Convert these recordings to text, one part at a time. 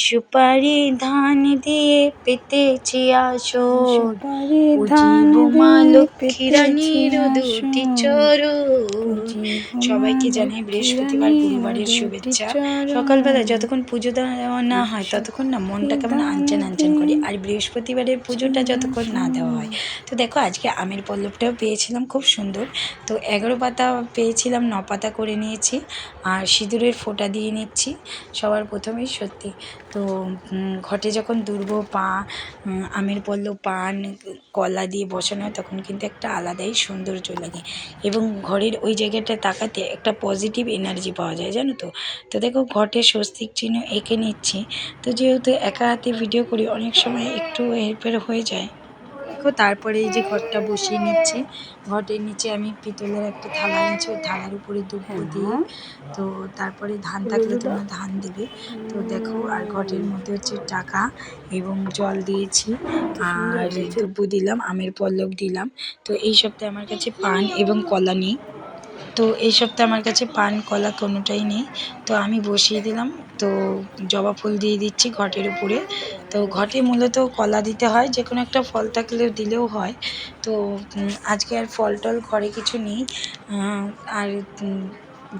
সুপারি ধান দিয়ে পেতেছি আসন, সুপারি ধান পুজিব মা দিয়ে লক্ষ্মী পেতেছি রানীর দুটি আসন, চরণ। পুজিব মা সবাইকে জানাই লক্ষ্মী বৃহস্পতিবার রানীর গুরুবারের দুটি শুভেচ্ছা। সকালবেলা চরণ। যতক্ষণ পুজো দেওয়া না হয় ততক্ষণ না মনটা কেমন ধান আনচান আনচান করে, দিয়ে আর বৃহস্পতিবারের পুজোটা যতক্ষণ না দেওয়া হয়। তো দেখো আজকে আমের পল্লবটাও পেয়েছিলাম খুব সুন্দর। তো 11 পাতা পেয়েছিলাম, 9 পাতা করে নিয়েছি আর সিঁদুরের ফোঁটা দিয়ে নিচ্ছি সবার প্রথমেই। সত্যি তো ঘটে যখন আমের পল্লব, পান, কলা দিয়ে বসানো হয় তখন কিন্তু একটা আলাদাই সৌন্দর্য লাগে এবং ঘরের ওই জায়গাটা তাকাতে একটা পজিটিভ এনার্জি পাওয়া যায়, জানো তো। তো দেখো ঘটে স্বস্তিক চিহ্ন এঁকে নিচ্ছি। তো যেহেতু একা হাতে ভিডিও করি অনেক সময় একটু হেরফের হয়ে যায়। দেখো তারপরে এই যে ঘরটা বসিয়ে নিচ্ছি। ঘটের নিচে আমি পিতলের একটা থালা নিচ্ছি, ওই থালার উপরে দুব্বো দিয়ে, তো তারপরে ধান থাকলে তোমরা ধান দেবে। তো দেখো আর ঘটের মধ্যে হচ্ছে টাকা এবং জল দিয়েছি আর দুব্বো দিলাম, আমের পল্লব দিলাম। তো এই সপ্তাহে আমার কাছে পান এবং কলা নেই, তো এই সপ্তাহে আমার কাছে পান কলা কোনোটাই নেই। তো আমি বসিয়ে দিলাম। তো জবা ফুল দিয়ে দিচ্ছি ঘটের উপরে। তো ঘটে মূলত কলা দিতে হয়, যে কোনো একটা ফল থাকলেও দিলেও হয়। তো আজকে আর ফল টল ঘরে কিছু নেই। আর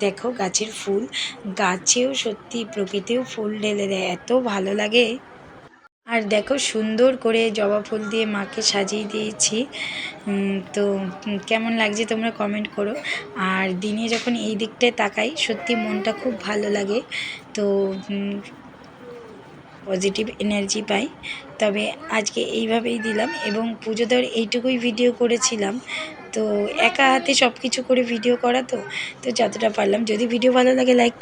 দেখো গাছের ফুল, গাছেও সত্যি প্রকৃতিও ফুল ঢেলে দেয়, এত ভালো লাগে। আর দেখো সুন্দর করে জবা ফুল দিয়ে মাকে সাজিয়ে দিয়েছি। তো কেমন লাগছে তোমরা কমেন্ট করো। আর দিনে যখন এই দিকটায় তাকাই সত্যি মনটা খুব ভালো লাগে। তো পজিটিভ এনার্জি পাই। তবে আজকে এইভাবেই দিলাম এবং পুজো দেওয়ার এইটুকুই ভিডিও করেছিলাম। তো একা হাতে সব কিছু করে ভিডিও করা, তো যতটা পারলাম। যদি ভিডিও ভালো লাগে লাইক